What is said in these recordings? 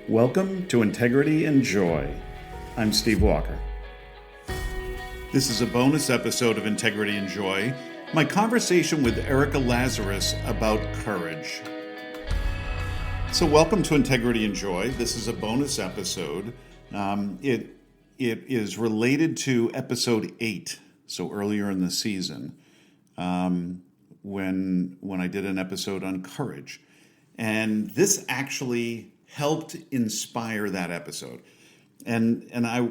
Welcome to Integrity and Joy. I'm Steve Walker. This is a bonus episode of Integrity and Joy, my conversation with Erica Lazarus about courage. So welcome to Integrity and Joy. This is a bonus episode. It is related to episode 8, so earlier in the season, when I did an episode on courage. And this actually helped inspire that episode. And I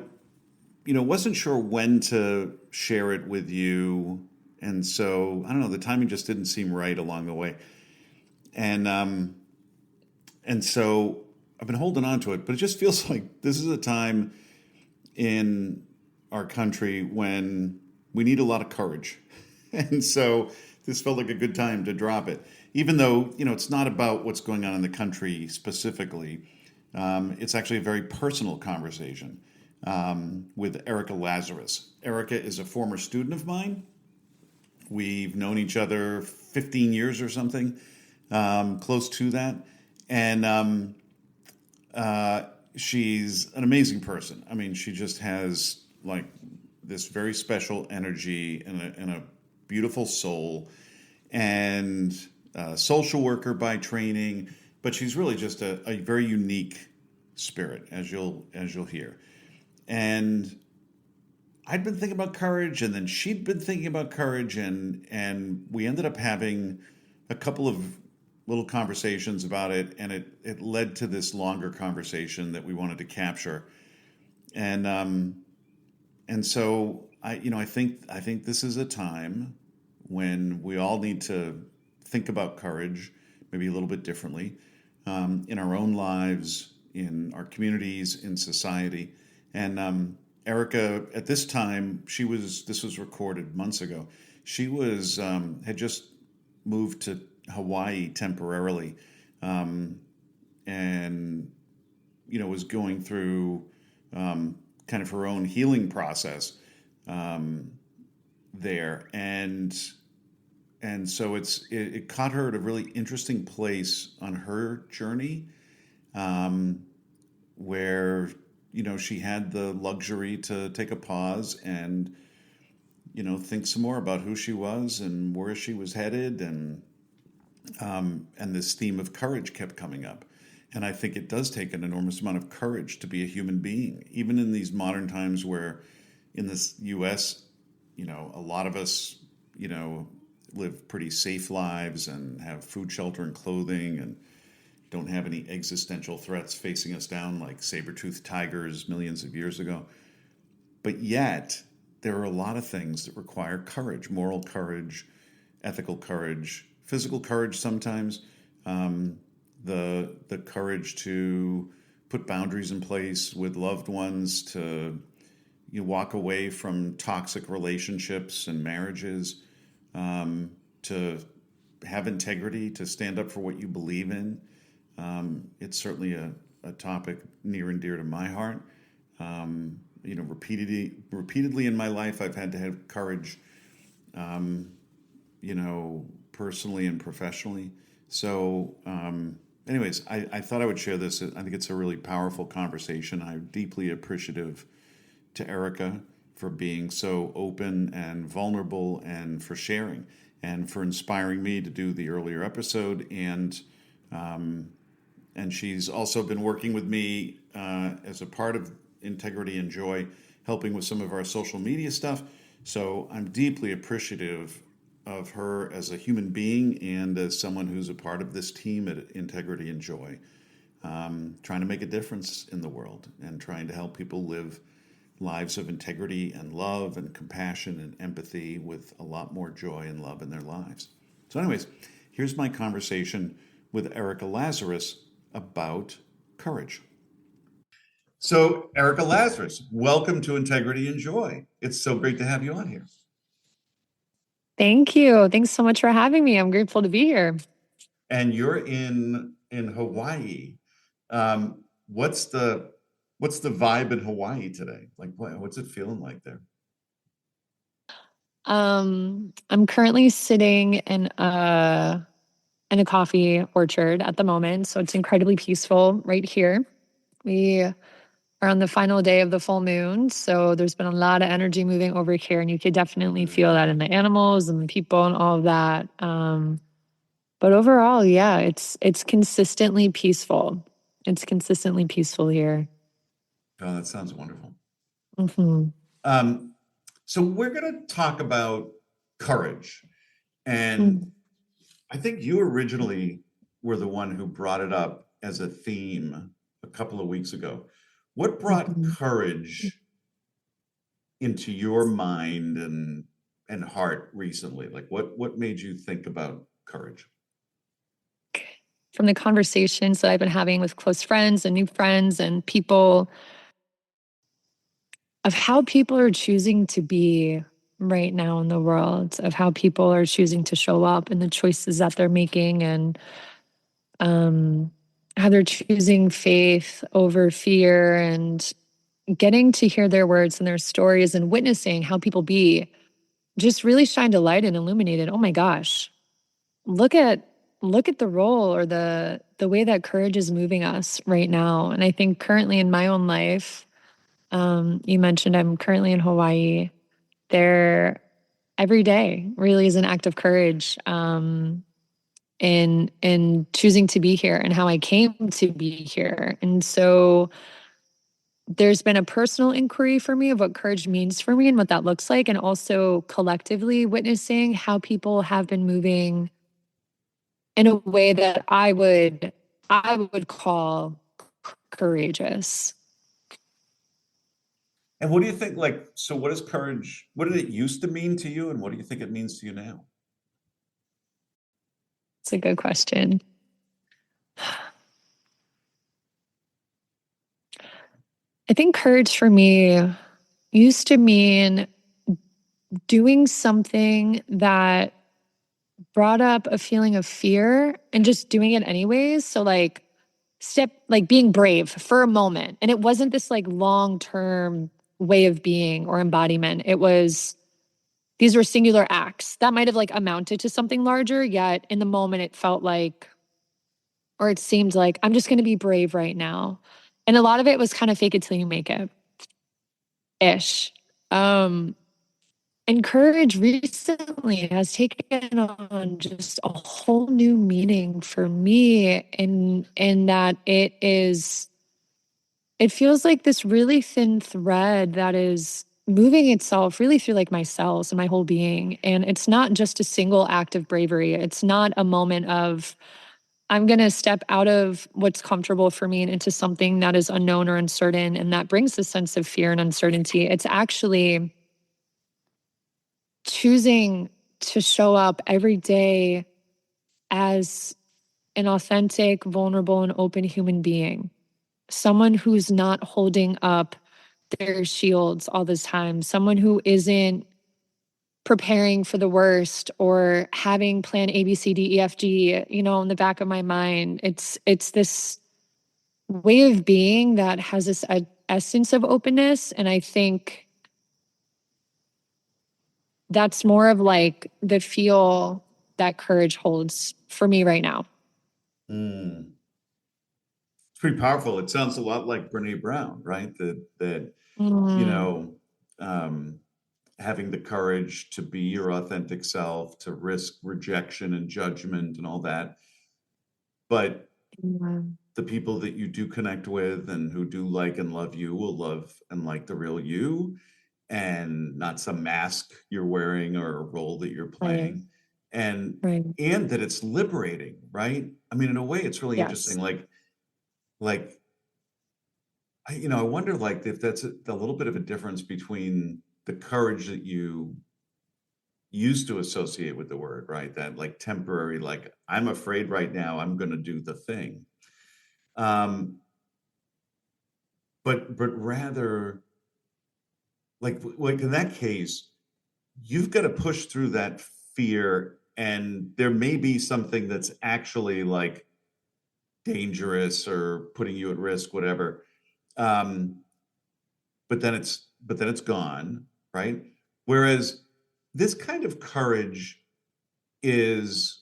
wasn't sure when to share it with you. And so, I don't know, the timing just didn't seem right along the way. And so I've been holding on to it, but it just feels like this is a time in our country when we need a lot of courage. And so this felt like a good time to drop it. Even though, it's not about what's going on in the country specifically. It's actually a very personal conversation with Erica Lazarus. Erica is a former student of mine. We've known each other 15 years or something, close to that. And she's an amazing person. I mean, she just has like this very special energy and a beautiful soul, and social worker by training, but she's really just a very unique spirit, as you'll hear. And I'd been thinking about courage, and then she'd been thinking about courage, and we ended up having a couple of little conversations about it, and it led to this longer conversation that we wanted to capture. And so I think this is a time when we all need to think about courage maybe a little bit differently in our own lives, in our communities, in society. And Erica, at this time, this was recorded months ago. She was had just moved to Hawaii temporarily, and was going through kind of her own healing process there, and so it caught her at a really interesting place on her journey, where she had the luxury to take a pause and think some more about who she was and where she was headed, and this theme of courage kept coming up. And I think it does take an enormous amount of courage to be a human being, even in these modern times where in this U.S., a lot of us, live pretty safe lives and have food, shelter, and clothing, and don't have any existential threats facing us down like saber-toothed tigers millions of years ago. But yet, there are a lot of things that require courage: moral courage, ethical courage, physical courage sometimes, the courage to put boundaries in place with loved ones, to walk away from toxic relationships and marriages, to have integrity, to stand up for what you believe in. It's certainly a topic near and dear to my heart. Repeatedly in my life, I've had to have courage, personally and professionally. So, anyways, I thought I would share this. I think it's a really powerful conversation. I'm deeply appreciative to Erica for being so open and vulnerable, and for sharing, and for inspiring me to do the earlier episode. And she's also been working with me as a part of Integrity and Joy, helping with some of our social media stuff. So I'm deeply appreciative of her as a human being and as someone who's a part of this team at Integrity and Joy, trying to make a difference in the world and trying to help people live lives of integrity and love and compassion and empathy with a lot more joy and love in their lives. So anyways, here's my conversation with Erica Lazarus about courage. So Erica Lazarus, welcome to Integrity and Joy. It's so great to have you on here. Thank you. Thanks so much for having me. I'm grateful to be here. And you're in Hawaii. What's the vibe in Hawaii today? Like, what's it feeling like there? I'm currently sitting in a coffee orchard at the moment, so it's incredibly peaceful right here. We are on the final day of the full moon, so there's been a lot of energy moving over here, and you could definitely feel that in the animals and the people and all of that. But overall, yeah, it's consistently peaceful. It's consistently peaceful here. Oh, that sounds wonderful. Hmm. Um, so we're going to talk about courage. And Mm. I think you originally were the one who brought it up as a theme a couple of weeks ago. What brought Mhm. courage into your mind and heart recently? Like what made you think about courage? From the conversations that I've been having with close friends and new friends and people, of how people are choosing to be right now in the world, of how people are choosing to show up and the choices that they're making, and um, how they're choosing faith over fear, and getting to hear their words and their stories and witnessing how people be just really shined a light and illuminated. Oh my gosh, look at the role or the way that courage is moving us right now. And I think currently in my own life, you mentioned I'm currently in Hawaii. There, every day really is an act of courage, in choosing to be here and how I came to be here. And so there's been a personal inquiry for me of what courage means for me and what that looks like, and also collectively witnessing how people have been moving in a way that I would call courageous. And what do you think, like, so what is courage? What did it used to mean to you, and what do you think it means to you now? It's a good question. I think courage for me used to mean doing something that brought up a feeling of fear and just doing it anyways. So like being brave for a moment. And it wasn't this like long-term way of being or embodiment. It was these were singular acts that might have like amounted to something larger, yet in the moment it felt like, or it seemed like, I'm just going to be brave right now. And a lot of it was kind of fake it till you make it ish. Um, And courage recently has taken on just a whole new meaning for me, in that it feels like this really thin thread that is moving itself really through like my cells and my whole being. And it's not just a single act of bravery. It's not a moment of I'm going to step out of what's comfortable for me and into something that is unknown or uncertain, and that brings a sense of fear and uncertainty. It's actually choosing to show up every day as an authentic, vulnerable, and open human being. Someone who's not holding up their shields all the time. Someone who isn't preparing for the worst or having plan A, B, C, D, E, F, G, in the back of my mind. It's this way of being that has this essence of openness. And I think that's more of like the feel that courage holds for me right now. Mm. It's pretty powerful. It sounds a lot like Brene Brown, right? That you Mm, know, um, having the courage to be your authentic self, to risk rejection and judgment and all that. But yeah. the people that you do connect with and who do like and love you will love and like the real you, and not some mask you're wearing or a role that you're Right, playing. And right. and that it's liberating, right? I mean, in a way, it's really interesting. Yes. Like I wonder, like, if that's a little bit of a difference between the courage that you used to associate with the word, right? That like temporary, like, I'm afraid right now, I'm going to do the thing. Um, but rather, like in that case, you've got to push through that fear, and there may be something that's actually like dangerous or putting you at risk, whatever. Um, but then it's gone, right? Whereas this kind of courage is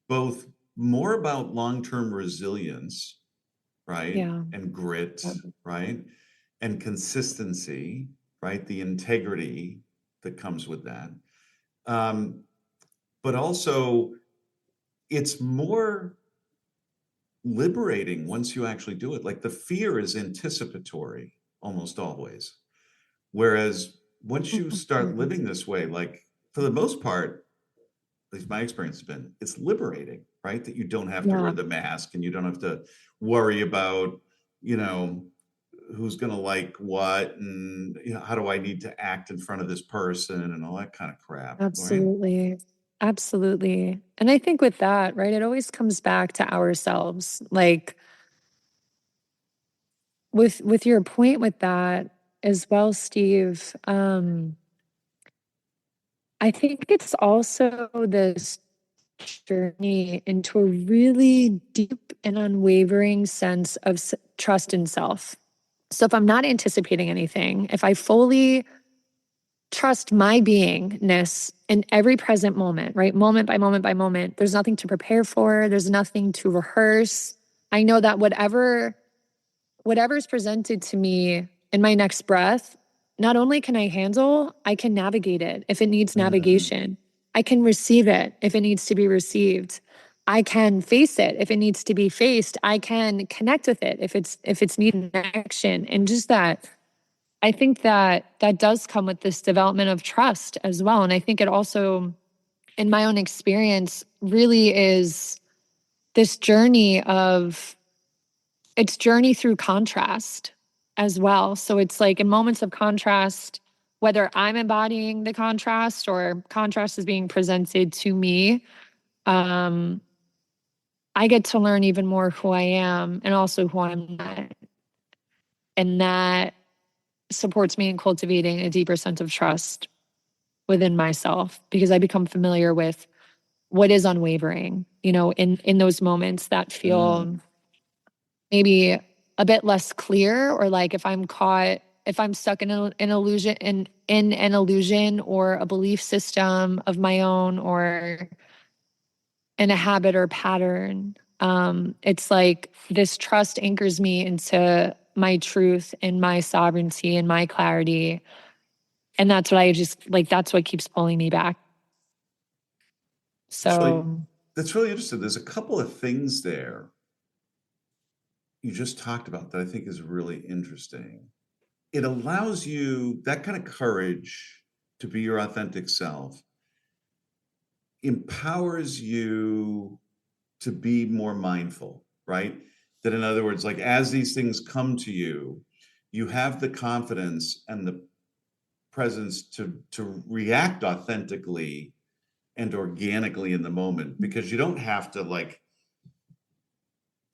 both more about long-term resilience right? Yeah. And grit, right? And consistency, right? The integrity that comes with that. Um, but also, it's more liberating once you actually do it. Like the fear is anticipatory almost always. Whereas once you start Mhm. living this way, like for the most part, at least my experience has been, it's liberating, right? That you don't have to wear Yeah, the mask and you don't have to worry about, you know, who's going to like what and you know, how do I need to act in front of this person and all that kind of crap, right? absolutely. Absolutely. And I think with that, right, it always comes back to ourselves. Like with your point with that as well, Steve, I think it's also this journey into a really deep and unwavering sense of trust in self. So if I'm not anticipating anything, if I fully trust my beingness in every present moment, right? Moment by moment by moment, there's nothing to prepare for, there's nothing to rehearse. I know that whatever's presented to me in my next breath, not only can I handle, I can navigate it if it needs Mm, navigation. I can receive it if it needs to be received. I can face it if it needs to be faced. I can connect with it if it's needing action. And just that, I think that that does come with this development of trust as well. And I think it also, in my own experience, really is this journey of it's journey through contrast as well. So it's like in moments of contrast, whether I'm embodying the contrast or contrast is being presented to me, um, I get to learn even more who I am and also who I'm not. And that supports me in cultivating a deeper sense of trust within myself because I become familiar with what is unwavering, in those moments that mm. feel maybe a bit less clear, or like if I'm stuck in an illusion in an illusion or a belief system of my own or in a habit or pattern. It's like this trust anchors me into my truth and my sovereignty and my clarity. And that's what I just like, that's what keeps pulling me back. That's really So, that's really interesting. There's a couple of things there you just talked about that I think is really interesting. It allows you that kind of courage to be your authentic self, empowers you to be more mindful, right? That in other words, like as these things come to you, you have the confidence and the presence to react authentically and organically in the moment because you don't have to like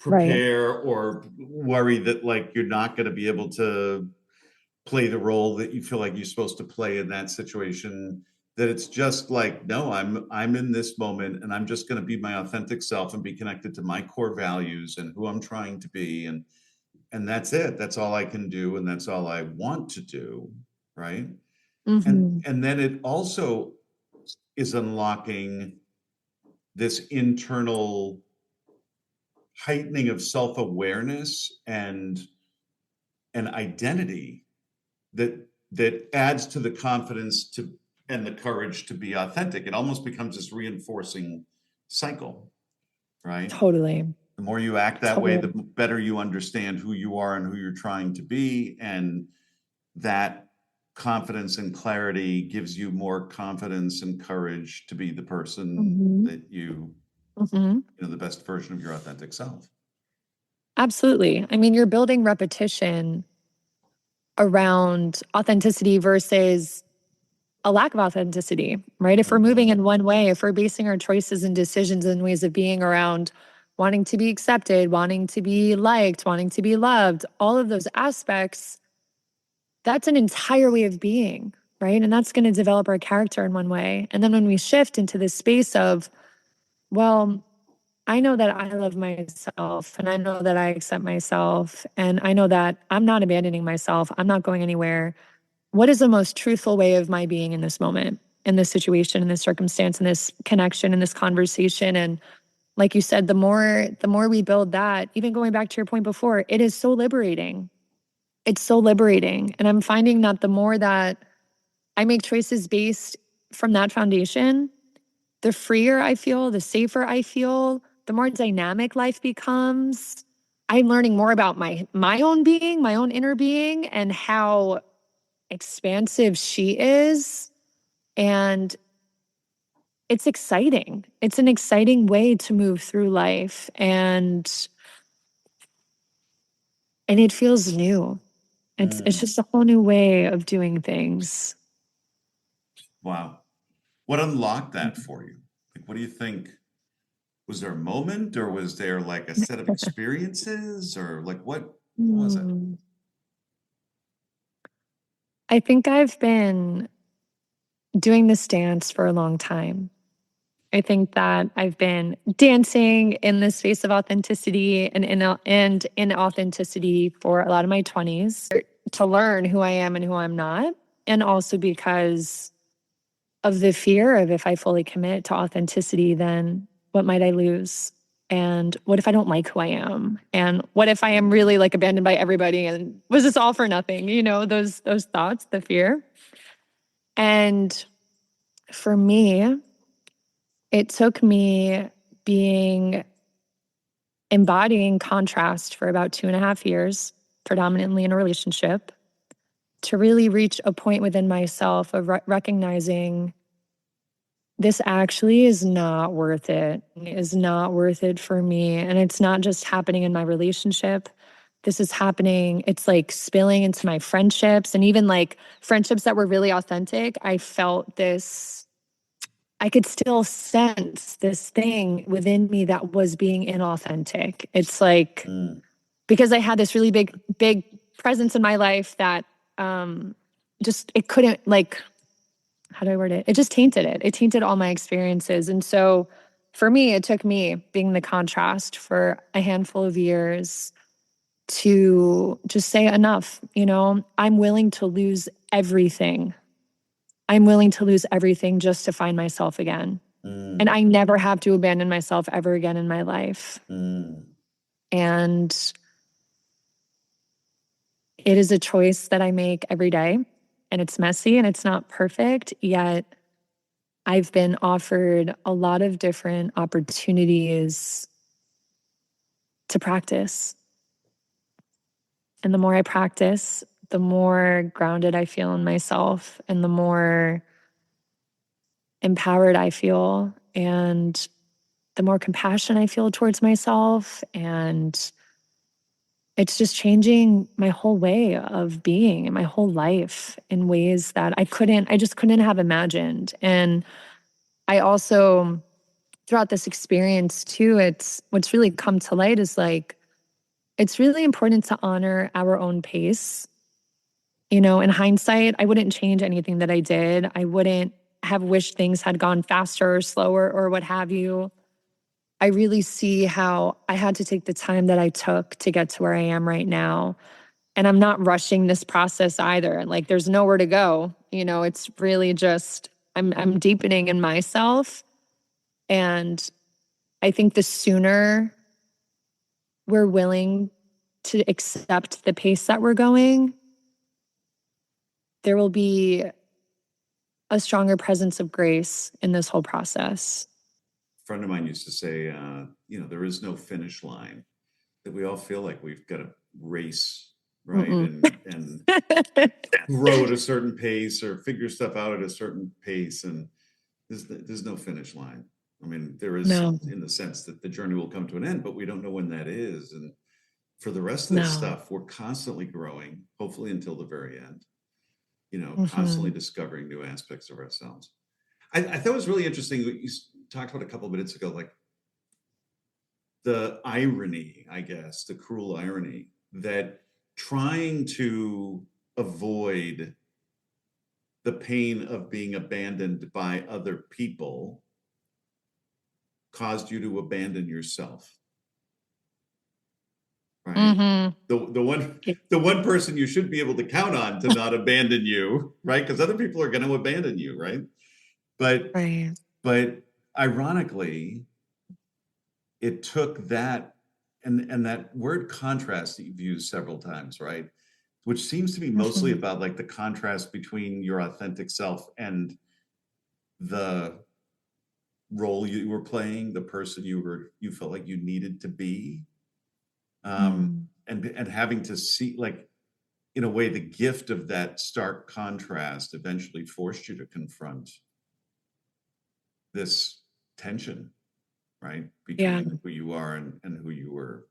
right. prepare or worry that like you're not going to be able to play the role that you feel like you're supposed to play in that situation, that it's just like no, I'm in this moment and I'm just going to be my authentic self and be connected to my core values and who I'm trying to be, and that's it, that's all I can do and that's all I want to do, right? Hmm. And then it also is unlocking this internal heightening of self-awareness and identity that adds to the confidence to and the courage to be authentic. It almost becomes this reinforcing cycle, right? Totally. The more you act that way, the Totally. better you understand who you are and who you're trying to be, and that confidence and clarity gives you more confidence and courage to be the person Hmm. that Hmm. you know, the best version of your authentic self. Absolutely. I mean, you're building repetition around authenticity versus a lack of authenticity, right? If we're moving in Mm-hmm. one way, if we're basing our choices and decisions and ways of being around wanting to be accepted, wanting to be liked, wanting to be loved, all of those aspects, that's an entire way of being, right? And that's going to develop our character in one way. And then when we shift into this space of, well, I know that I love myself and I know that I accept myself and I know that I'm not abandoning myself, I'm not going anywhere. What is the most truthful way of my being in this moment, in this situation, in this circumstance, in this connection, in this conversation? And like you said, the more we build that, even going back to your point before, it is so liberating. It's so liberating. And I'm finding that the more that I make choices based from that foundation, the freer I feel, the safer I feel, the more dynamic life becomes. I'm learning more about my own being, my own inner being, and how expansive she is. And it's exciting. It's an exciting way to move through life. And it feels new. It's Mm. just a whole new way of doing things. Wow. What unlocked that for you? Like, what do you think? Was there a moment, or was there like a set of experiences, or like what was it? Hmm. I think I've been doing this dance for a long time. I think that I've been dancing in the space of authenticity and in authenticity for a lot of my 20s to learn who I am and who I'm not. And also because of the fear of if I fully commit to authenticity, then what might I lose? And what if I don't like who I am? And what if I am really like abandoned by everybody? And was this all for nothing? You know, those thoughts, the fear. And for me, it took me being embodying contrast for about 2.5 years, predominantly in a relationship, to really reach a point within myself of recognizing this actually is not worth it, is not worth it for me. And it's not just happening in my relationship. This is happening, it's like spilling into my friendships and even like friendships that were really authentic. I felt this, I could still sense this thing within me that was being inauthentic. It's like, Mm. because I had this really big presence in my life that um just it couldn't like how do I word it? It just tainted it. It tainted all my experiences. And so for me, it took me being the contrast for a handful of years to just say enough, you know, I'm willing to lose everything. I'm willing to lose everything just to find myself again. And Mm. I never have to abandon myself ever again in my life. Mm. And it is a choice that I make every day. And it's messy and it's not perfect, yet I've been offered a lot of different opportunities to practice. And the more I practice, the more grounded I feel in myself and the more empowered I feel and the more compassion I feel towards myself. And it's just changing my whole way of being and my whole life in ways that I just couldn't have imagined. And I also, throughout this experience too, it's what's really come to light is like, it's really important to honor our own pace. You know, in hindsight, I wouldn't change anything that I did. I wouldn't have wished things had gone faster or slower or what have you. I really see how I had to take the time that I took to get to where I am right now. And I'm not rushing this process either. Like there's nowhere to go. You know, it's really just I'm deepening in myself. And I think the sooner we're willing to accept the pace that we're going, there will be a stronger presence of grace in this whole process. A friend of mine used to say, there is no finish line. That we all feel like we've got to race, right, Mm-mm. and grow at a certain pace or figure stuff out at a certain pace, and there's no finish line. I mean, there is No, in the sense that the journey will come to an end, but we don't know when that is. And for the rest of this no. stuff, we're constantly growing, hopefully until the very end. Constantly Mm-hmm. discovering new aspects of ourselves. I thought it was really interesting what you talked about a couple of minutes ago, like the irony, I guess, the cruel irony that trying to avoid the pain of being abandoned by other people caused you to abandon yourself, right? Mm-hmm. The one person you should be able to count on to not abandon you, right? Because other people are going to abandon you, right? But Right. but ironically, it took that, and that word contrast that you've used several times, right? Which seems to be mostly Mhm. about like the contrast between your authentic self and the role you were playing, the person you felt like you needed to be. Mm. And having to see, like, in a way, the gift of that stark contrast eventually forced you to confront this tension, right, Yeah. between who you are and who you were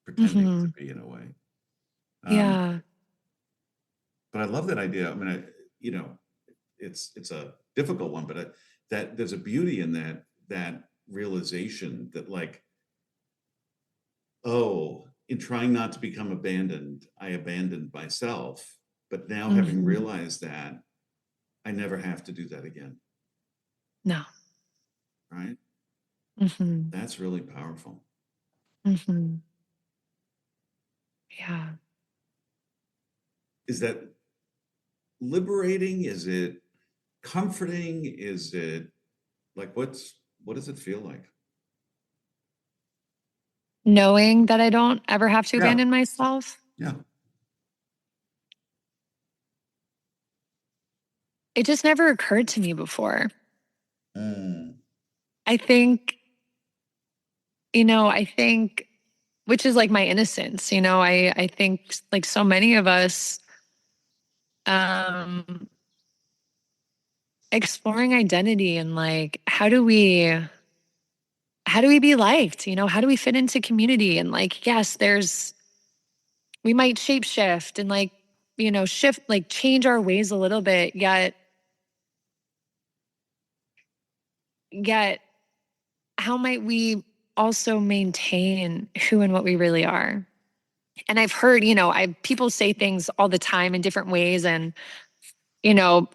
pretending to Mhm. be in a way. Um, Yeah. but I love that idea. I mean, you know, it's a difficult one, but that there's a beauty in that realization that, like, oh, in trying not to become abandoned, I abandoned myself. But now, having Mhm. realized that, I never have to do that again. No. Right? Mhm. That's really powerful. Mhm. Yeah. Is that liberating? Is it comforting? Is it like what does it feel like? Knowing that I don't ever have to Yeah, abandon myself, yeah. it just never occurred to me before. Mm, I think, I think which is like my innocence, I think like so many of us um exploring identity and like how do we be liked? How do we fit into community? And like, yes, we might shape shift and like, shift, like change our ways a little bit, yet how might we also maintain who and what we really are? And I've heard, I people say things all the time in different ways. And,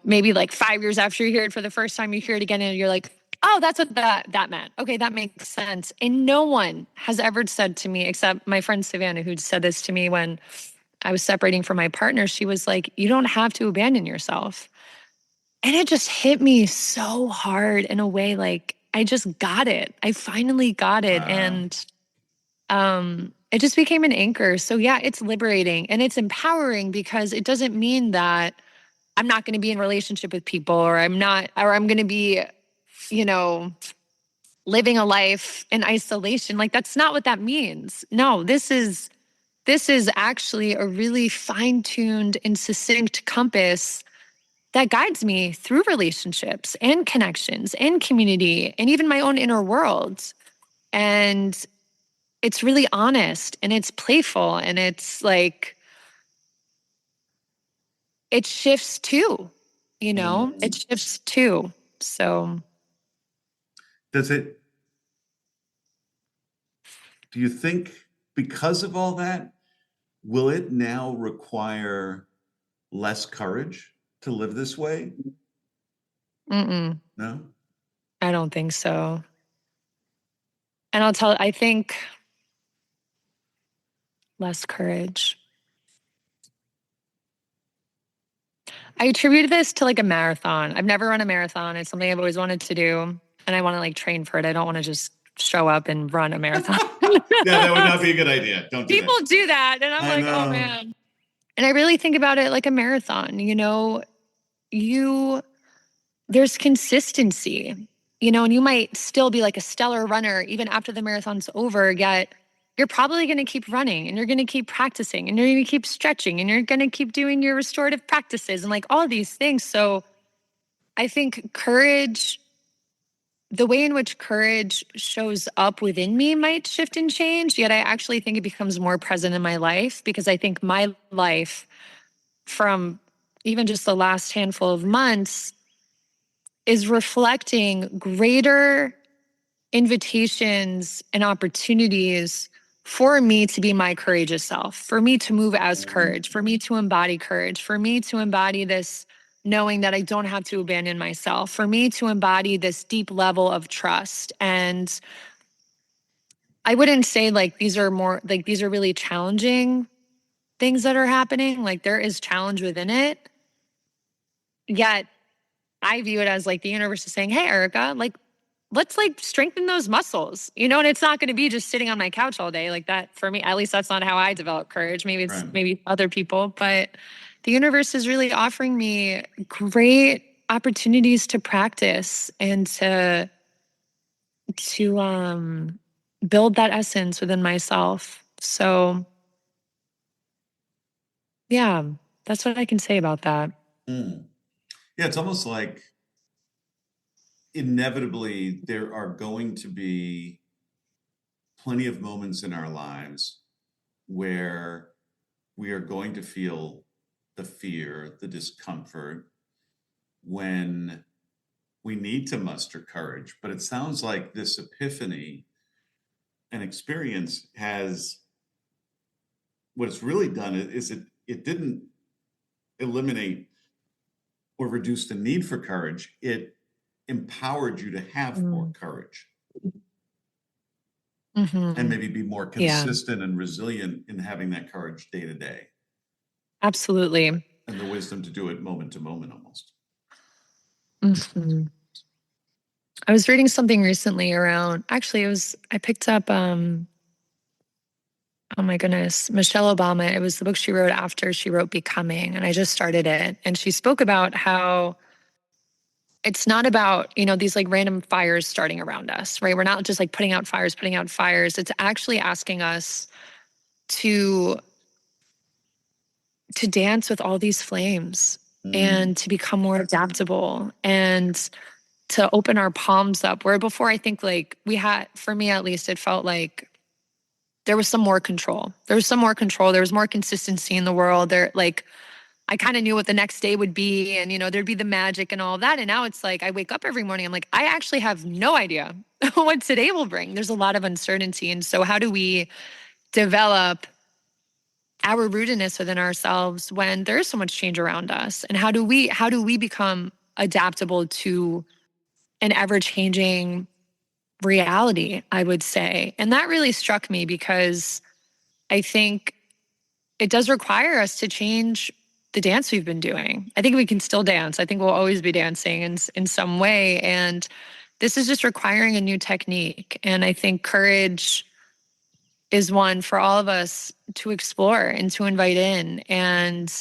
maybe like 5 years after you hear it for the first time, you hear it again and you're like, oh, that's what that meant. Okay, that makes sense. And no one has ever said to me, except my friend Savannah, who said this to me when I was separating from my partner. She was like, you don't have to abandon yourself. And it just hit me so hard in a way, like I just got it. I finally got it. wow. And it just became an anchor. So yeah, it's liberating and it's empowering because it doesn't mean that I'm not going to be in relationship with people or I'm going to be, you know, living a life in isolation. Like that's not what that means. No, this is actually a really fine-tuned and succinct compass that guides me through relationships and connections and community and even my own inner world. And it's really honest and it's playful and it's like it shifts too, it Mm. shifts too. So Does it, do you think, because of all that, will it now require less courage to live this way? mm-mm, No? I don't think so. And I think less courage. I attributed this to like a marathon. I've never run a marathon. It's something I've always wanted to do. And I want to like train for it. I don't want to just show up and run a marathon. Yeah, that would not be a good idea. Don't do that. People do that. And I'm I like, oh know. man. And I really think about it like a marathon, you there's consistency, and you might still be like a stellar runner even after the marathon's over, yet you're probably going to keep running and you're going to keep practicing and you're going to keep stretching and you're going to keep doing your restorative practices and like all these things. So I think the way in which courage shows up within me might shift and change, yet I actually think it becomes more present in my life because I think my life from even just the last handful of months is reflecting greater invitations and opportunities for me to be my courageous self, for me to move as Mm. courage, for me to embody courage, for me to embody this knowing that I don't have to abandon myself, for me to embody this deep level of trust. And I wouldn't say like these are really challenging things that are happening. Like there is challenge within it. Yet I view it as like the universe is saying, hey, Erica, like let's like strengthen those muscles, you know, and it's not going to be just sitting on my couch all day like that. For me, at least that's not how I develop courage. Maybe it's Right. maybe other people, but the universe is really offering me great opportunities to practice and to build that essence within myself. So yeah, that's what I can say about that. Mm. Yeah, it's almost like inevitably there are going to be plenty of moments in our lives where we are going to feel the fear, the discomfort when we need to muster courage. But it sounds like this epiphany and experience has what it's really done is it didn't eliminate or reduce the need for courage. It empowered you to have more Mm. courage and Hmm. maybe be more Yeah, consistent and resilient in having that courage day to day absolutely. and the wisdom to do it moment to moment almost. Mhm. I was reading something recently around, actually, I picked up, oh my goodness, Michelle Obama. It was the book she wrote after she wrote Becoming, and I just started it. And she spoke about how it's not about, you know, these like random fires starting around us, right? We're not just like putting out fires, putting out fires. It's actually asking us to to dance with all these flames Mm, and to become more adaptable and to open our palms up. Where before I think like we had, for me at least, it felt like there was some more control. There was some more control. There was more consistency in the world. There, like, I kind of knew what the next day would be, and you know, there'd be the magic and all of that. And now it's like I wake up every morning. I'm like, I actually have no idea what today will bring. There's a lot of uncertainty, and so how do we develop our rootedness within ourselves when there's so much change around us? And how do we become adaptable to an ever changing reality? I would say, and that really struck me because I think it does require us to change the dance we've been doing. I think we can still dance. I think we'll always be dancing in some way. And this is just requiring a new technique. And I think courage is one for all of us to explore and to invite in. And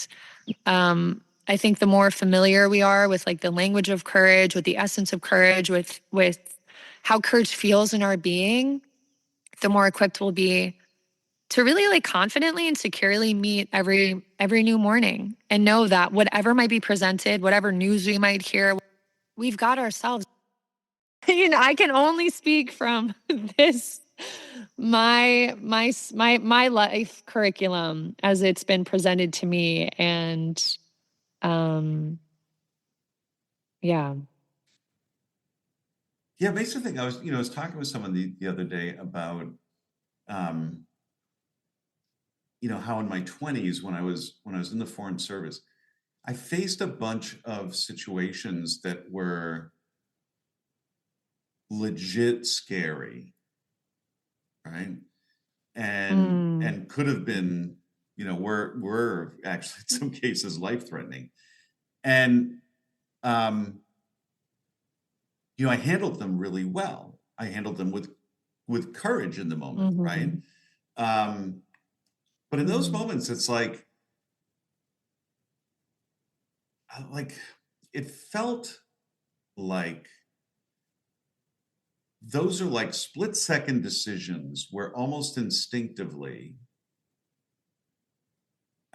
I think the more familiar we are with like the language of courage, with the essence of courage, with how courage feels in our being, the more equipped we'll be to really like confidently and securely meet every new morning and know that whatever might be presented, whatever news we might hear, we've got ourselves. You know, I can only speak from this my life curriculum as it's been presented to me, and um yeah. yeah, it makes me think. I was talking with someone the other day about, um, how in my 20s when I was in the foreign service, I faced a bunch of situations that were legit scary, right? And Mm, and could have been, were actually in some cases life threatening. And um, I handled them really well. I handled them with courage in the moment, right? mhm, Um, but in those mhm, moments, it's like it felt like those are like split second decisions where almost instinctively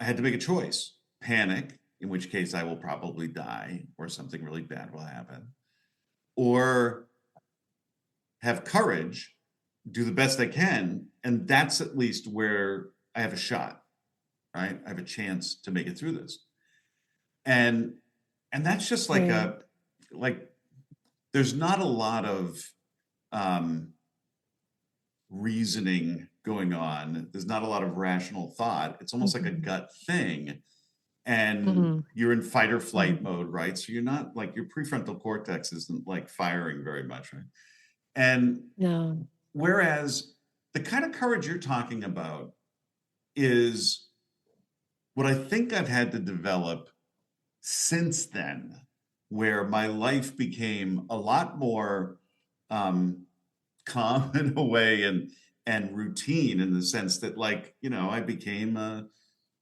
I had to make a choice: panic, in which case I will probably die or something really bad will happen, or have courage, do the best I can, and that's at least where I have a shot, right? I have a chance to make it through this. And that's just like right. a like there's not a lot of um reasoning going on. There's not a lot of rational thought. It's almost like a Mhm, gut thing. And mhm, you're in fight or flight mhm. mode, right? So you're not like your prefrontal cortex isn't like firing very much, right? And No. whereas the kind of courage you're talking about is what I think I've had to develop since then, where my life became a lot more. um, calm in a way, and routine in the sense that, like, I became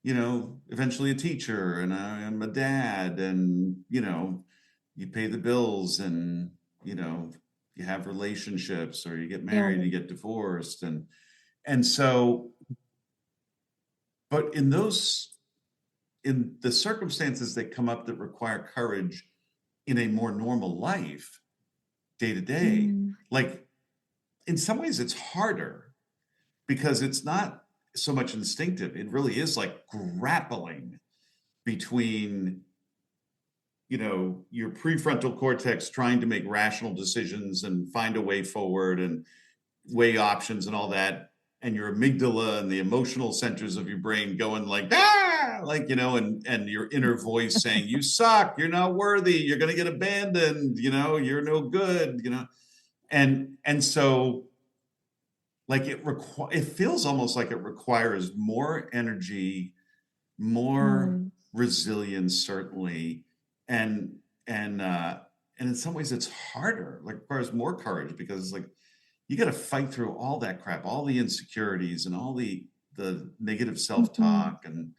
eventually a teacher, and I am a dad, and you pay the bills, and you know you have relationships, or you get Yeah. married, you get divorced, and so, but in the circumstances that come up that require courage in a more normal life, day to day, Mm, like, in some ways it's harder because it's not so much instinctive. It really is like grappling between, your prefrontal cortex trying to make rational decisions and find a way forward and weigh options and all that, and your amygdala and the emotional centers of your brain going like, ah, like, and your inner voice saying, you suck, you're not worthy, you're going to get abandoned, you're no good, and so, like, it feels almost like it requires more energy, more mm, resilience, certainly, and and uh and in some ways it's harder, like, requires more courage, because it's like you got to fight through all that crap, all the insecurities, and all the negative mhm. self-talk, and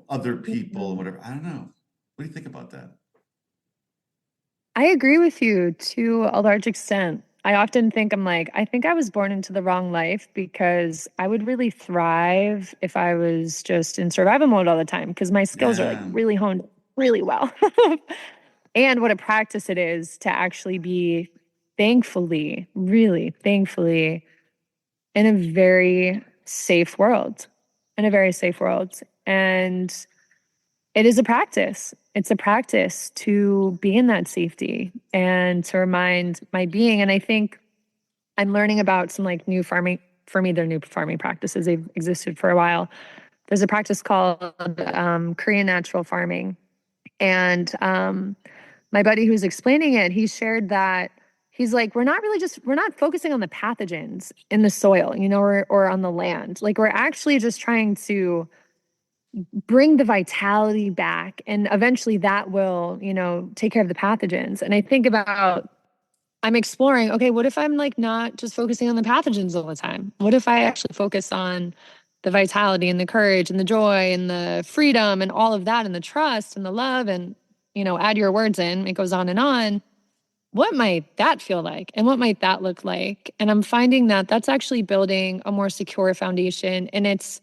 other people and Yeah. whatever. I don't know. What do you think about that? I agree with you to a large extent. I often think I'm like, I think I was born into the wrong life because I would really thrive if I was just in survival mode all the time because my skills are like Yeah. really honed really well. And what a practice it is to actually be thankfully, really thankfully in a very safe world, in a very safe world. And it is a practice. It's a practice to be in that safety and to remind my being. And I think I'm learning about some like new farming. For me, they're new farming practices. They've existed for a while. There's a practice called Korean natural farming. And my buddy who's explaining it, he shared that he's like, we're not focusing on the pathogens in the soil, or on the land. Like, we're actually just trying to bring the vitality back, and eventually that will take care of the pathogens. And I think about, I'm exploring, okay, what if I'm like not just focusing on the pathogens all the time? What if I actually focus on the vitality and the courage and the joy and the freedom and all of that, and the trust and the love, and add your words in, it goes on and on. What might that feel like, and what might that look like? And I'm finding that that's actually building a more secure foundation, and it's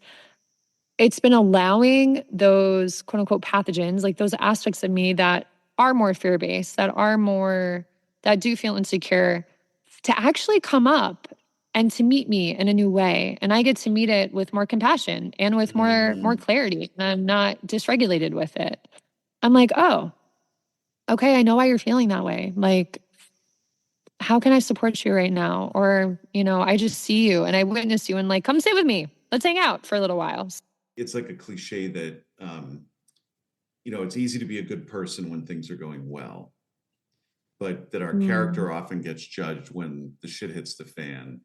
been allowing those quote unquote pathogens, like those aspects of me that are more fear based, that do feel insecure, to actually come up and to meet me in a new way. And I get to meet it with more compassion and with more Mhm. clarity. And I'm not dysregulated with it. I'm like, oh, okay, I know why you're feeling that way. Like, how can I support you right now? Or, I just see you and I witness you, and like, come sit with me. Let's hang out for a little while. It's like a cliche that, it's easy to be a good person when things are going well, but that our character Mm, often gets judged when the shit hits the fan.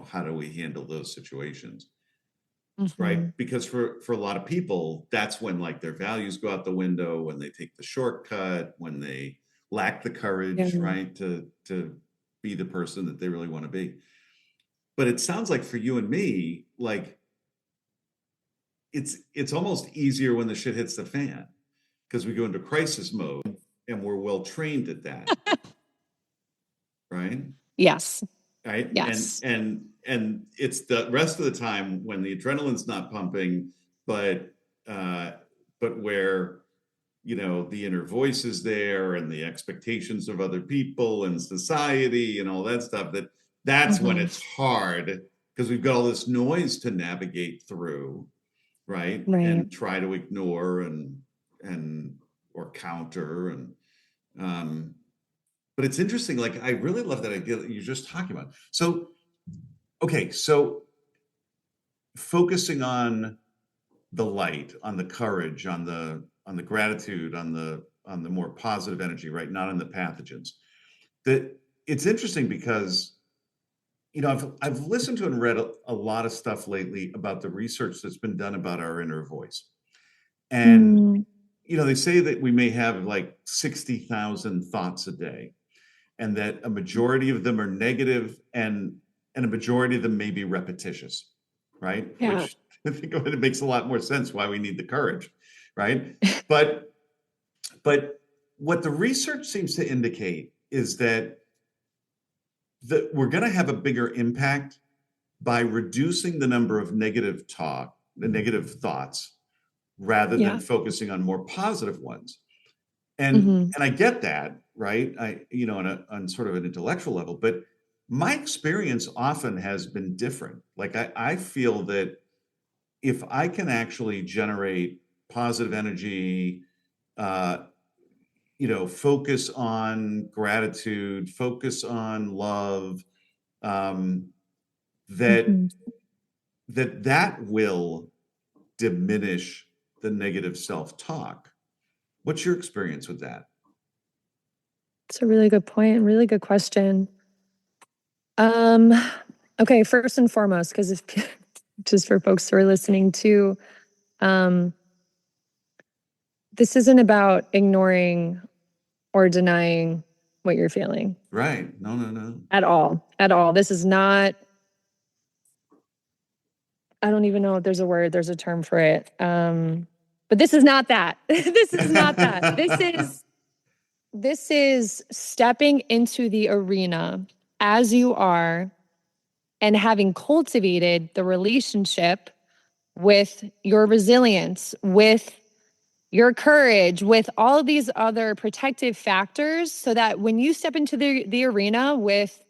How do we handle those situations? mhm. Right? Because for a lot of people, that's when, like, their values go out the window, when they take the shortcut, when they lack the Yeah. courage, right, to be the person that they really want to be. But it sounds like for you and me, like, it's almost easier when the shit hits the fan, because we go into crisis mode and we're well trained at that, right? Yes. Right, and Yes. and it's the rest of the time when the adrenaline's not pumping, but uh but where, the inner voice is there, and the expectations of other people and society and all that stuff, that's when Mhm. it's hard, because we've got all this noise to navigate through, right, Right. and try to ignore, and or counter, and um but it's interesting, like, I really love that idea that you're just talking about. So, okay, so focusing on the light, on the courage, on the gratitude, on the more positive energy, right? Not on the pathogens. That It's interesting because, I've listened to and read a lot of stuff lately about the research that's been done about our inner voice. And Mm, they say that we may have like 60,000 thoughts a day. and that a majority of them are negative, and a majority of them may be repetitious, right? Yeah. Which I think it makes a lot more sense why we need the courage, right? But but what the research seems to indicate is that we're going to have a bigger impact by reducing the number of the negative thoughts, rather than Yeah. focusing on more positive ones. And Hmm. and I get that, right? On sort of an intellectual level, but my experience often has been different. Like I feel that if I can actually generate positive energy, uh, focus on gratitude, focus on love, um, that Hmm. that will diminish the negative self-talk. What's your experience with that? It's a really good point. Really good question. Um, okay, first and foremost, because if just for folks who are listening too, um, this isn't about ignoring or denying what you're feeling Right. No, no, no. at all. At all. This is not, I don't even know if there's a word, there's a term for it. But this is not that. This is not that. This is stepping into the arena as you are and having cultivated the relationship with your resilience, with your courage, with all of these other protective factors, so that when you step into the arena with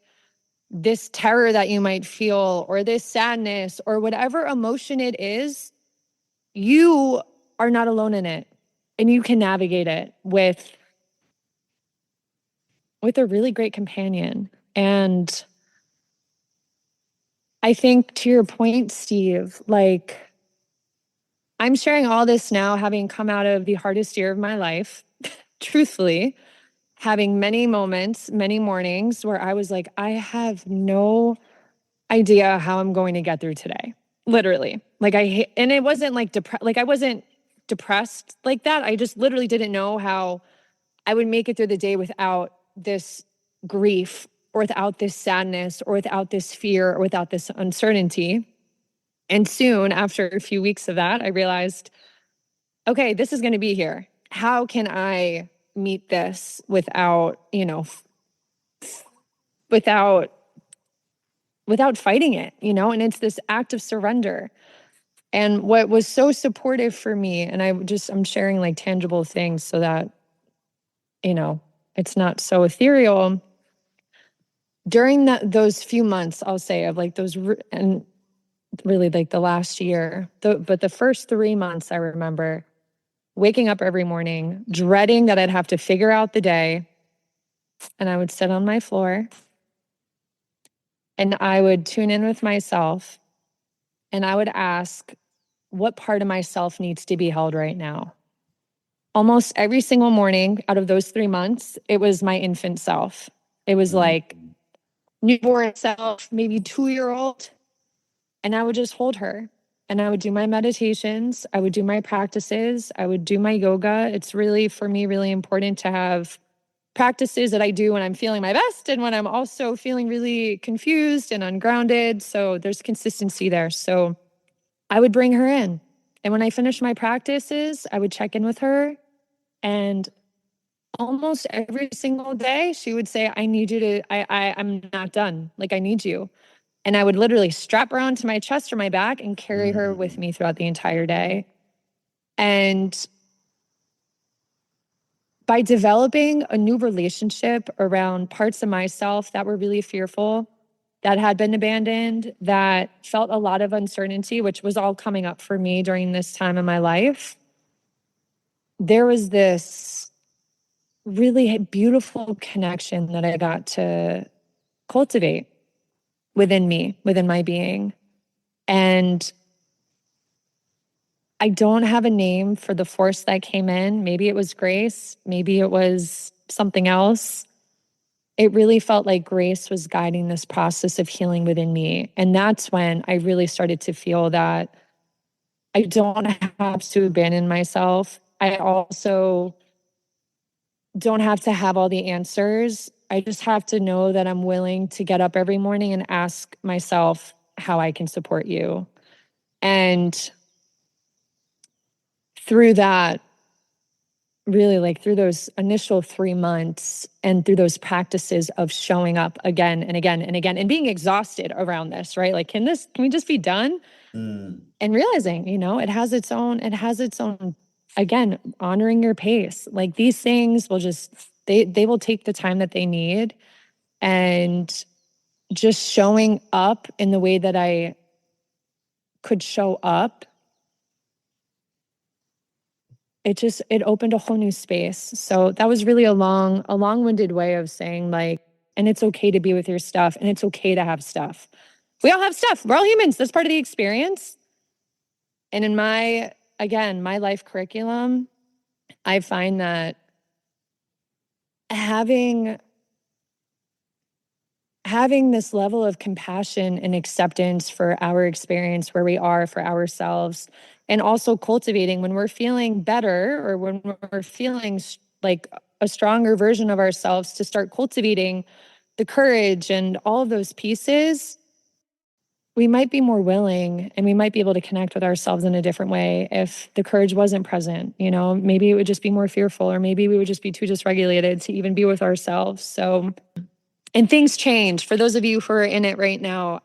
this terror that you might feel, or this sadness, or whatever emotion it is, you are not alone in it. And you can navigate it with a really great companion. And I think to your point, Steve, like I'm sharing all this now, having come out of the hardest year of my life, truthfully, having many moments, many mornings where I was like, I have no idea how I'm going to get through today. Literally. And it wasn't like like I wasn't depressed like that. I just literally didn't know how I would make it through the day without this grief, or without this sadness, or without this fear, or without this uncertainty. And soon after a few weeks of that, I realized, okay, this is going to be here. How can I meet this without, without fighting it, And it's this act of surrender. And what was so supportive for me, and I'm sharing like tangible things so that, you know, it's not so ethereal. During those few months, I'll say, of like and really like the last year, but the first 3 months, I remember waking up every morning, dreading that I'd have to figure out the day. And I would sit on my floor and I would tune in with myself, and I would ask, what part of myself needs to be held right now? Almost every single morning out of those 3 months, it was my infant self. It was Mhm. like newborn self, maybe 2-year old. And I would just hold her, and I would do my meditations. I would do my practices. I would do my yoga. It's really, for me, really important to have practices that I do when I'm feeling my best and when I'm also feeling really confused and ungrounded. So there's consistency there. So I would bring her in. And when I finished my practices, I would check in with her. And almost every single day, she would say, I need you to, I'm not done. Like, I need you. And I would literally strap her onto my chest or my back and carry her with Mm. me throughout the entire day. And by developing a new relationship around parts of myself that were really fearful, that had been abandoned, that felt a lot of uncertainty, which was all coming up for me during this time in my life, there was this really beautiful connection that I got to cultivate within me, within my being. And I don't have a name for the force that came in. Maybe it was grace, maybe it was something else. It really felt like grace was guiding this process of healing within me. And that's when I really started to feel that I don't have to abandon myself. I also don't have to have all the answers. I just have to know that I'm willing to get up every morning and ask myself how I can support you. And through that, really like through those initial 3 months and through those practices of showing up again and again and again and being exhausted around this, right? Like, can we just be done? Mm. And realizing, it has its own, again, honoring your pace. Like these things will just, they will take the time that they need. And just showing up in the way that I could show up, it opened a whole new space. So that was really a long-winded way of saying like, and it's okay to be with your stuff and it's okay to have stuff. We all have stuff. We're all humans. That's part of the experience. And in my life curriculum, I find that having this level of compassion and acceptance for our experience, where we are for ourselves, and also cultivating when we're feeling better or when we're feeling like a stronger version of ourselves, to start cultivating the courage and all of those pieces, we might be more willing and we might be able to connect with ourselves in a different way. If the courage wasn't present, maybe it would just be more fearful, or maybe we would just be too dysregulated to even be with ourselves. So, and things change. For those of you who are in it right now,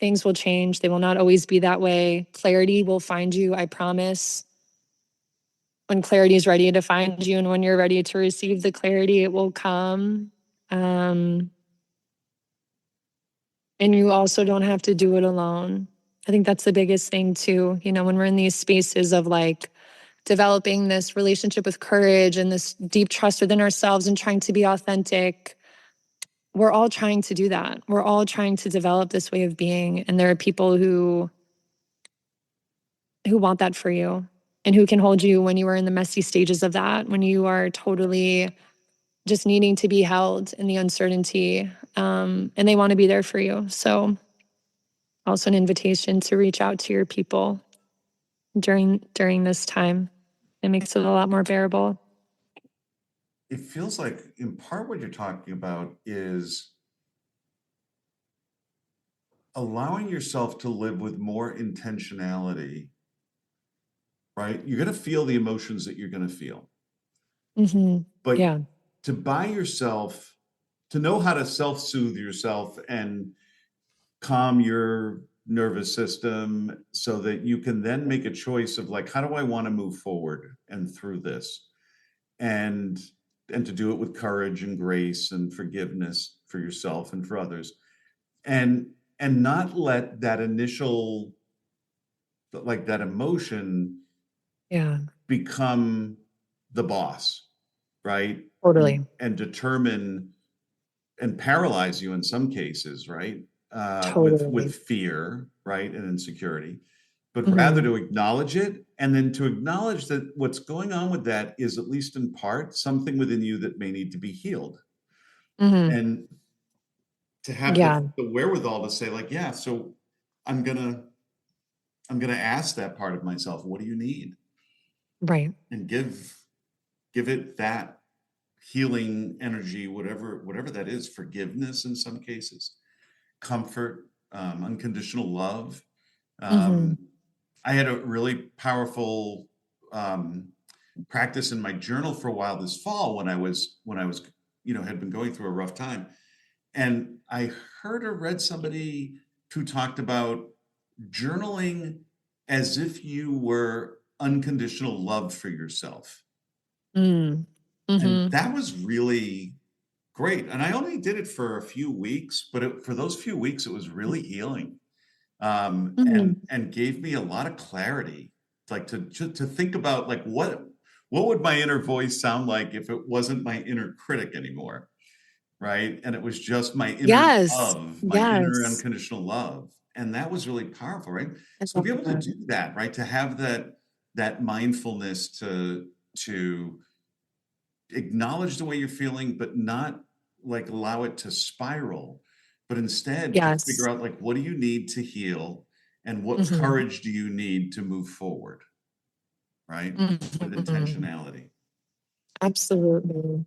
things will change. They will not always be that way. Clarity will find you, I promise. When clarity is ready to find you and when you're ready to receive the clarity, it will come. And you also don't have to do it alone. I think that's the biggest thing too. When we're in these spaces of like developing this relationship with courage and this deep trust within ourselves and trying to be authentic, we're all trying to do that. We're all trying to develop this way of being. And there are people who want that for you and who can hold you when you are in the messy stages of that, when you are totally just needing to be held in the uncertainty. And they want to be there for you. So also an invitation to reach out to your people during this time. It makes it a lot more bearable. It feels like in part what you're talking about is allowing yourself to live with more intentionality, right? You're going to feel the emotions that you're going to feel. Mm-hmm. But Yeah. to buy yourself, to know how to self-soothe yourself and calm your nervous system so that you can then make a choice of like, how do I want to move forward and through this? And to do it with courage and grace and forgiveness for yourself and for others. And not let that initial, like that emotion, Yeah. become the boss, right? Totally. And determine and paralyze you in some cases, right? With Totally. fear, right, and insecurity, but rather Mm-hmm. to acknowledge it, and then to acknowledge that what's going on with that is, at least in part, something within you that may need to be healed, Mm-hmm. and to have Yeah. the wherewithal to say, like, yeah, so I'm gonna ask that part of myself, what do you need, Right. and give it that healing energy, whatever that is, forgiveness in some cases, comfort, unconditional love. Mm-hmm. Um, I had a really powerful practice in my journal for a while this fall when I was had been going through a rough time, and I heard or read somebody who talked about journaling as if you were unconditional love for yourself. Mm. And Mm-hmm. that was really great. And I only did it for a few weeks, but for those few weeks, it was really healing, Mm-hmm. and gave me a lot of clarity, like to think about like what would my inner voice sound like if it wasn't my inner critic anymore, right? And it was just my inner Yes. love, my inner Yes. unconditional love, and that was really powerful, right? I So to love be able to that. do that, right, to have that mindfulness to acknowledge the way you're feeling, but not like allow it to spiral, but instead to Yes. figure out like, what do you need to heal, and what Mm-hmm. courage do you need to move forward, right? With Mm-hmm. intentionality. Absolutely.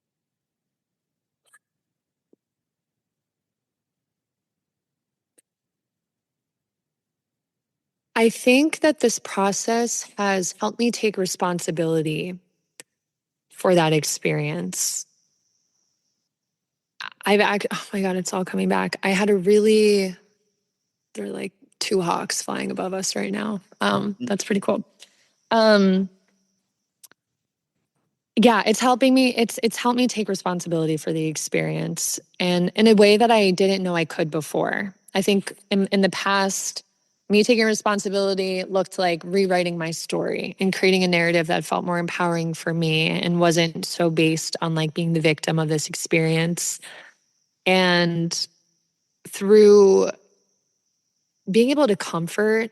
I think that this process has helped me take responsibility for that experience. Oh my God, it's all coming back. They're like two hawks flying above us right now. That's pretty cool. Um, yeah, it's helped me take responsibility for the experience and in a way that I didn't know I could before. I think in the past, me taking responsibility looked like rewriting my story and creating a narrative that felt more empowering for me and wasn't so based on like being the victim of this experience. And through being able to comfort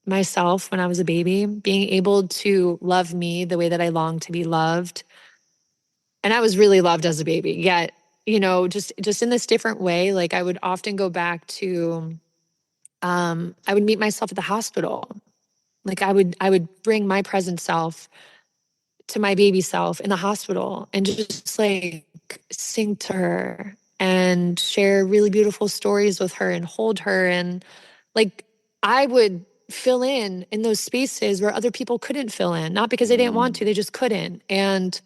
myself when I was a baby, being able to love me the way that I longed to be loved. And I was really loved as a baby. Yet, just in this different way, like I would often go back to I would meet myself at the hospital. Like I would bring my present self to my baby self in the hospital and just like sing to her and share really beautiful stories with her and hold her. And like I would fill in those spaces where other people couldn't fill in, not because they didn't want to, they just couldn't. And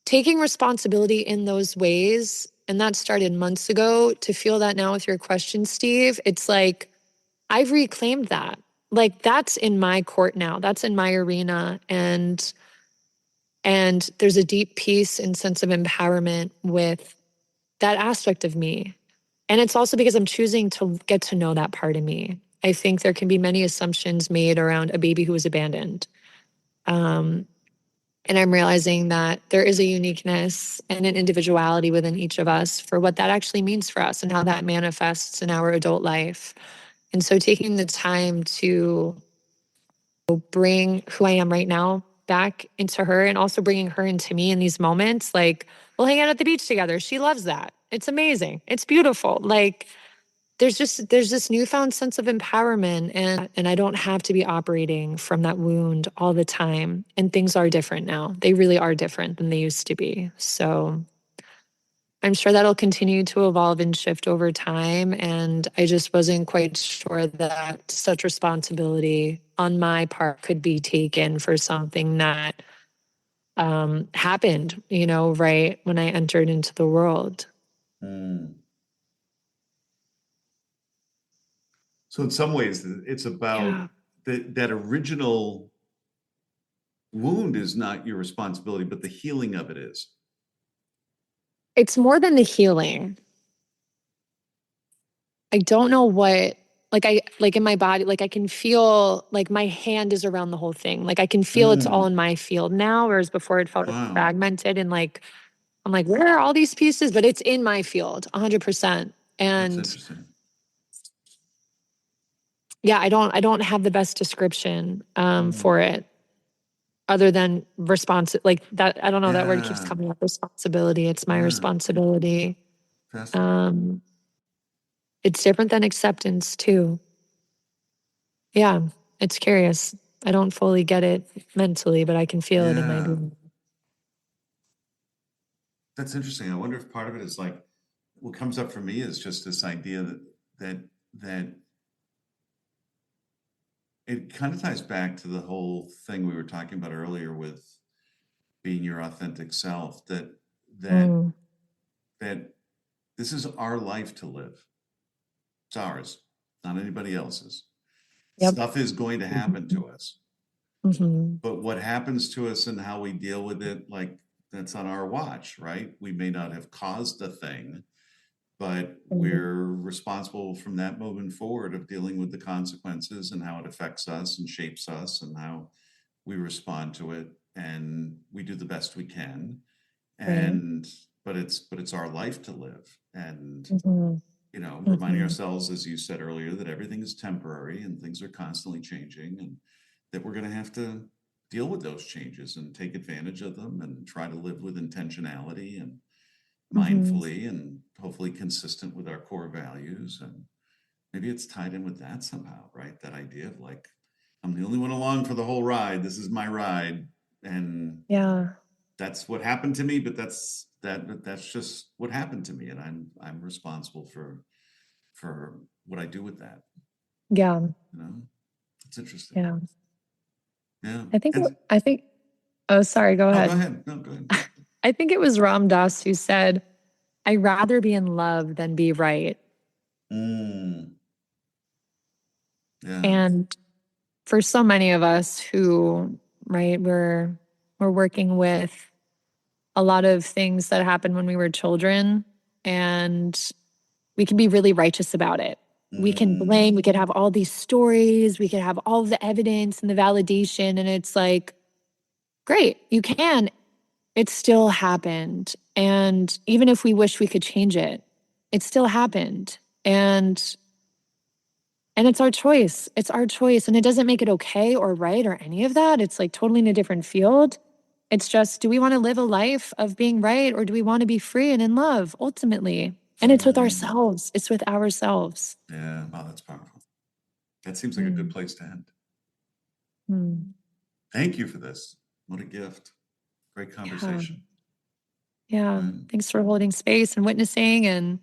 taking responsibility in those ways, and that started months ago, to feel that now with your question, Steve, it's like I've reclaimed that. Like that's in my court now. That's in my arena. And there's a deep peace and sense of empowerment with that aspect of me. And it's also because I'm choosing to get to know that part of me. I think there can be many assumptions made around a baby who was abandoned. Um, and I'm realizing that there is a uniqueness and an individuality within each of us for what that actually means for us and how that manifests in our adult life. And so taking the time to bring who I am right now back into her and also bringing her into me in these moments. Like, we'll hang out at the beach together. She loves that. It's amazing. It's beautiful. Like, there's this newfound sense of empowerment and I don't have to be operating from that wound all the time. And things are different now. They really are different than they used to be. So I'm sure that'll continue to evolve and shift over time. And I just wasn't quite sure that such responsibility on my part could be taken for something that happened, right when I entered into the world. Mm. So in some ways, it's about Yeah. that original wound is not your responsibility, but the healing of it is. It's more than the healing. I don't know what, like in my body, like I can feel like my hand is around the whole thing. Like I can feel it's all Mm. in my field now, whereas before it felt Wow, fragmented and like I'm like, where are all these pieces? But it's in my field, 100%. that's And interesting. yeah, I don't have the best description Mm. for it other than like that. I don't know, that word keeps Yeah, coming up. Responsibility. It's my yeah, responsibility. fascinating. Um, it's different than acceptance too. Yeah, it's curious. I don't fully get it mentally, but I can feel it in my Yeah, being. that's interesting. I wonder if part of it is like what comes up for me is just this idea that that it kind of ties back to the whole thing we were talking about earlier with being your authentic self. That Mm, that this is our life to live. It's ours, not anybody else's. yep. Stuff is going to happen to us, Hmm. but what happens to us and how we deal with it, like that's on our watch, right? We may not have caused the thing, but we're responsible from that moment forward of dealing with the consequences and how it affects us and shapes us and how we respond to it, and we do the best we can. Right. And but it's our life to live, and Hmm. reminding Hmm. ourselves, as you said earlier, that everything is temporary and things are constantly changing, and that we're going to have to deal with those changes and take advantage of them and try to live with intentionality and Hmm. mindfully and hopefully consistent with our core values. And maybe it's tied in with that somehow, right? That idea of like, I'm the only one along for the whole ride. This is my ride. And Yeah. that's what happened to me, but that's just what happened to me. And I'm responsible for what I do with that. Yeah. You know, it's interesting. Yeah. Yeah. I think, And I think, oh, sorry, go no, go ahead. ahead. No, go ahead. I think it was Ram Dass who said, I'd rather be in love than be right. Mm, yeah. And for so many of us who, right, we're working with a lot of things that happened when we were children, and we can be really righteous about it. We can blame, we could have all these stories, we could have all the evidence and the validation, and it's like, great, you can. It still happened. And even if we wish we could change it, it still happened. And it's our choice. It's our choice. And it doesn't make it okay or right or any of that. It's like totally in a different field. It's just, do we want to live a life of being right, or do we want to be free and in love ultimately? And it's with ourselves. It's with ourselves. Yeah. Wow, that's powerful. That seems like a good Mm. place to end. Mm. Thank you for this. What a gift. Great Yeah. conversation. Yeah. Mm. Thanks for holding space and witnessing, and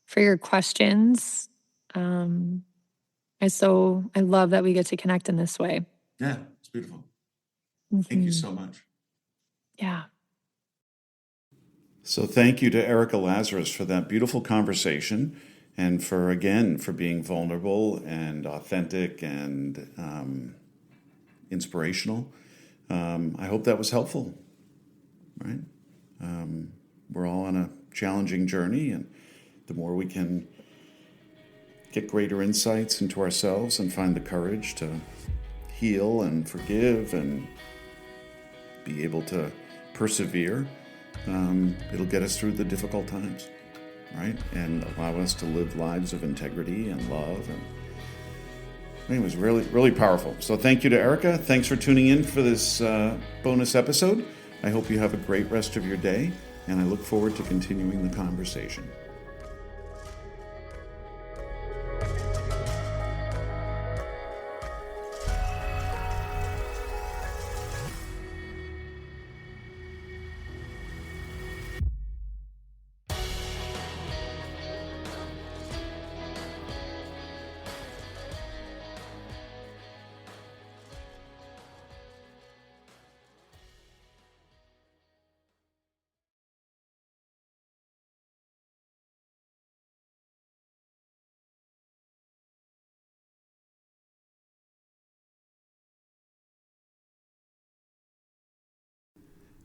for your questions. Um, I love that we get to connect in this way. Yeah, it's beautiful. Thank you Mhm. so much. Yeah. So thank you to Erica Lazarus for that beautiful conversation, and for being vulnerable and authentic and inspirational. I hope that was helpful, right? We're all on a challenging journey, and the more we can get greater insights into ourselves and find the courage to heal and forgive and be able to persevere, it'll get us through the difficult times, right? And allow us to live lives of integrity and love. And I think it was really, really powerful. So thank you to Erica. Thanks for tuning in for this bonus episode. I hope you have a great rest of your day, and I look forward to continuing the conversation.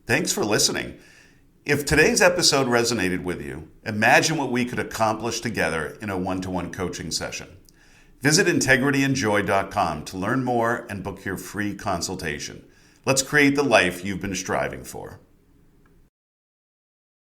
Thanks for listening. If today's episode resonated with you, imagine what we could accomplish together in a one-to-one coaching session. Visit integrityandjoy.com to learn more and book your free consultation. Let's create the life you've been striving for.